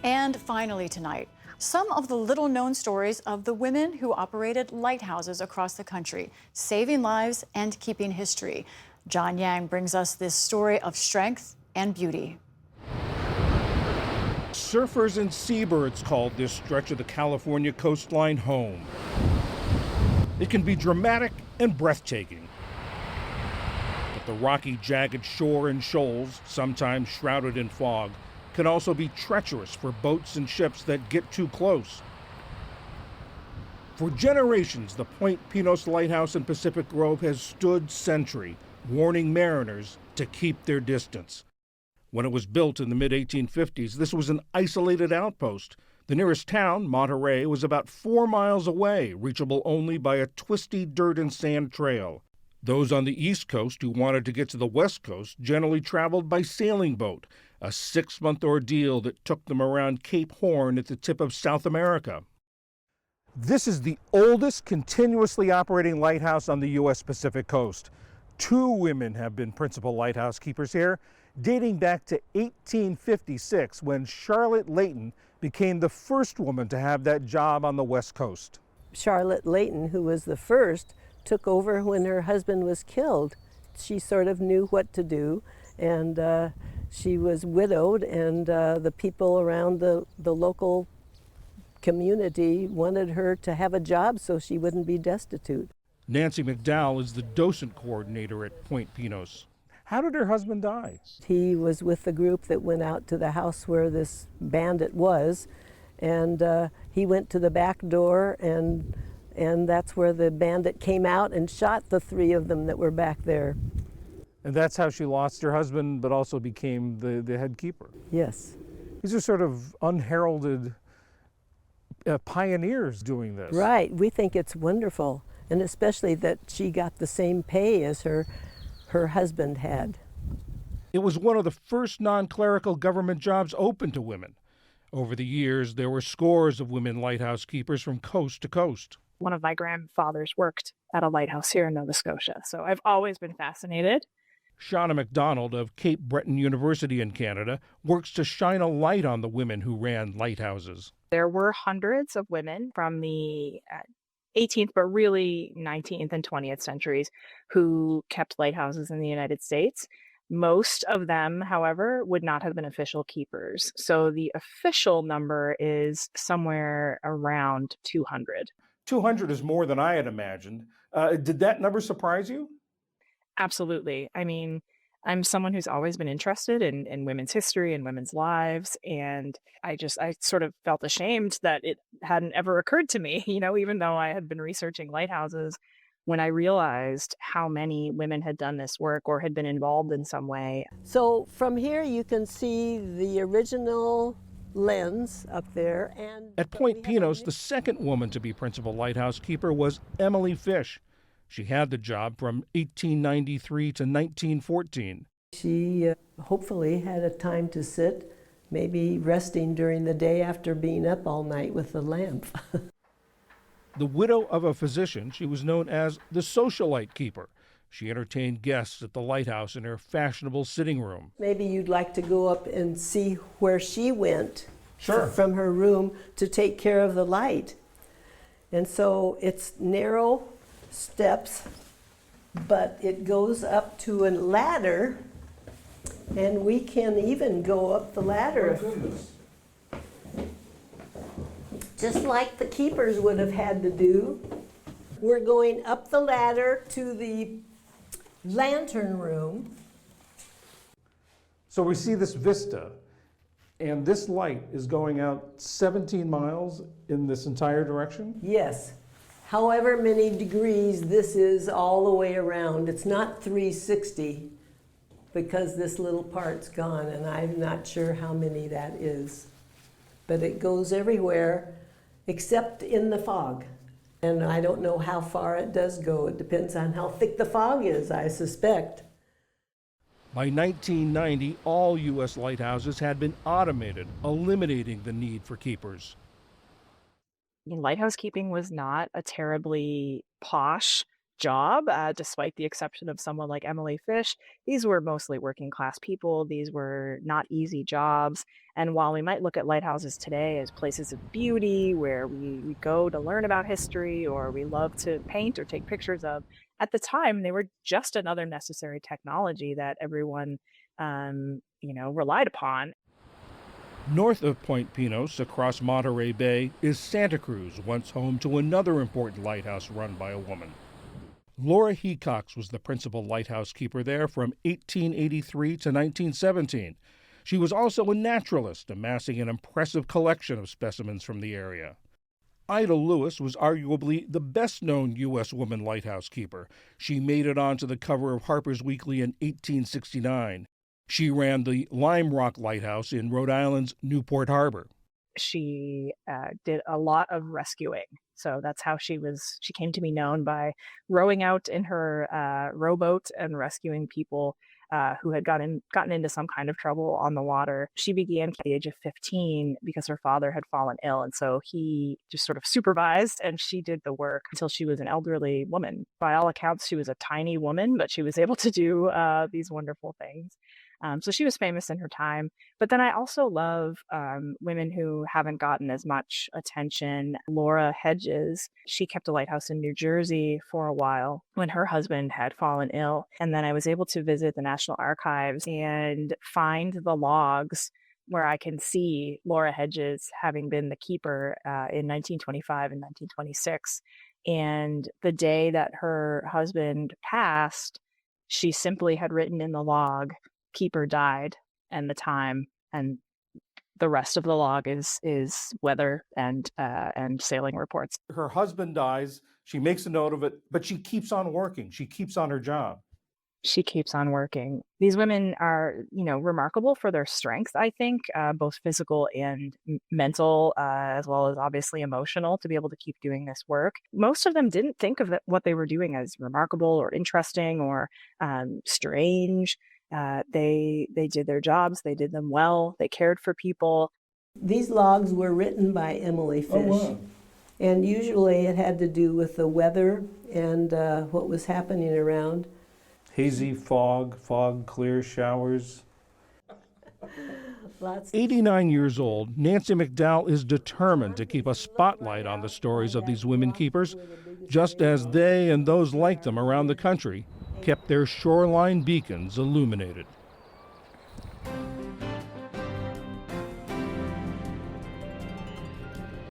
And finally tonight, some of the little-known stories of the women who operated lighthouses across the country, saving lives and keeping history. John Yang brings us this story of strength and beauty. Surfers and seabirds called this stretch of the California coastline home. It can be dramatic and breathtaking. But the rocky, jagged shore and shoals, sometimes shrouded in fog, can also be treacherous for boats and ships that get too close. For generations, the Point Pinos Lighthouse in Pacific Grove has stood sentry, warning mariners to keep their distance. When it was built in the mid-1850s, this was an isolated outpost. The nearest town, Monterey, was about 4 miles away, reachable only by a twisty dirt and sand trail. Those on the East Coast who wanted to get to the West Coast generally traveled by sailing boat, a 6-month ordeal that took them around Cape Horn at the tip of South America. This is the oldest continuously operating lighthouse on the U.S. Pacific coast. 2 women have been principal lighthouse keepers here, dating back to 1856, when Charlotte Layton became the first woman to have that job on the West Coast. Charlotte Layton, who was the first, took over when her husband was killed. She sort of knew what to do, and she was widowed, and the people around the local community wanted her to have a job so she wouldn't be destitute. Nancy McDowell is the docent coordinator at Point Pinos. How did her husband die? He was with the group that went out to the house where this bandit was, and he went to the back door, and that's where the bandit came out and shot the 3 of them that were back there. And that's how she lost her husband, but also became the head keeper. Yes. These are sort of unheralded pioneers doing this. Right. We think it's wonderful, and especially that she got the same pay as her husband had. It was one of the first non-clerical government jobs open to women. Over the years, there were scores of women lighthouse keepers from coast to coast. One of my grandfathers worked at a lighthouse here in Nova Scotia, so I've always been fascinated. Shauna McDonald of Cape Breton University in Canada works to shine a light on the women who ran lighthouses. There were hundreds of women from the 18th, but really 19th and 20th centuries who kept lighthouses in the United States. Most of them, however, would not have been official keepers. So the official number is somewhere around 200. 200 is more than I had imagined. Did that number surprise you? Absolutely. I mean, I'm someone who's always been interested in women's history and women's lives. And I sort of felt ashamed that it hadn't ever occurred to me, even though I had been researching lighthouses, when I realized how many women had done this work or had been involved in some way. So from here you can see the original lens up there. And at Point Pinos, the second woman to be principal lighthouse keeper was Emily Fish. She had the job from 1893 to 1914. She hopefully had a time to sit, maybe resting during the day after being up all night with the lamp. The widow of a physician, she was known as the socialite keeper. She entertained guests at the lighthouse in her fashionable sitting room. Maybe you'd like to go up and see where she went. Sure. From her room to take care of the light. And so it's narrow steps, but it goes up to a ladder, and we can even go up the ladder. Oh, goodness. Just like the keepers would have had to do. We're going up the ladder to the lantern room. So we see this vista, and this light is going out 17 miles in this entire direction? Yes. However many degrees this is all the way around. It's not 360 because this little part's gone, and I'm not sure how many that is. But it goes everywhere except in the fog. And I don't know how far it does go. It depends on how thick the fog is, I suspect. By 1990, all U.S. lighthouses had been automated, eliminating the need for keepers. Lighthouse keeping was not a terribly posh job, despite the exception of someone like Emily Fish. These were mostly working class people. These were not easy jobs. And while we might look at lighthouses today as places of beauty where we go to learn about history or we love to paint or take pictures of, at the time, they were just another necessary technology that everyone, relied upon. North of Point Pinos, across Monterey Bay, is Santa Cruz, once home to another important lighthouse run by a woman. Laura Hecox was the principal lighthouse keeper there from 1883 to 1917. She was also a naturalist, amassing an impressive collection of specimens from the area. Ida Lewis was arguably the best-known U.S. woman lighthouse keeper. She made it onto the cover of Harper's Weekly in 1869. She ran the Lime Rock Lighthouse in Rhode Island's Newport Harbor. She did a lot of rescuing. So that's how she came to be known, by rowing out in her rowboat and rescuing people who had gotten into some kind of trouble on the water. She began at the age of 15 because her father had fallen ill. And so he just sort of supervised and she did the work until she was an elderly woman. By all accounts, she was a tiny woman, but she was able to do these wonderful things. So she was famous in her time. But then I also love women who haven't gotten as much attention. Laura Hedges, she kept a lighthouse in New Jersey for a while when her husband had fallen ill. And then I was able to visit the National Archives and find the logs where I can see Laura Hedges having been the keeper in 1925 and 1926. And the day that her husband passed, she simply had written in the log, "Keeper died," and the time, and the rest of the log is weather and sailing reports. Her husband dies, she makes a note of it, but she keeps on working. She keeps on her job. She keeps on working. These women are, remarkable for their strength, I think, both physical and mental, as well as obviously emotional, to be able to keep doing this work. Most of them didn't think of what they were doing as remarkable or interesting or strange. They did their jobs. They did them well. They cared for people. These logs were written by Emily Fish. Oh, wow. And usually it had to do with the weather and what was happening around. Hazy fog, clear showers. Lots. 89 years old, Nancy McDowell is determined to keep a spotlight on the stories of these women keepers, just as they and those like them around the country kept their shoreline beacons illuminated.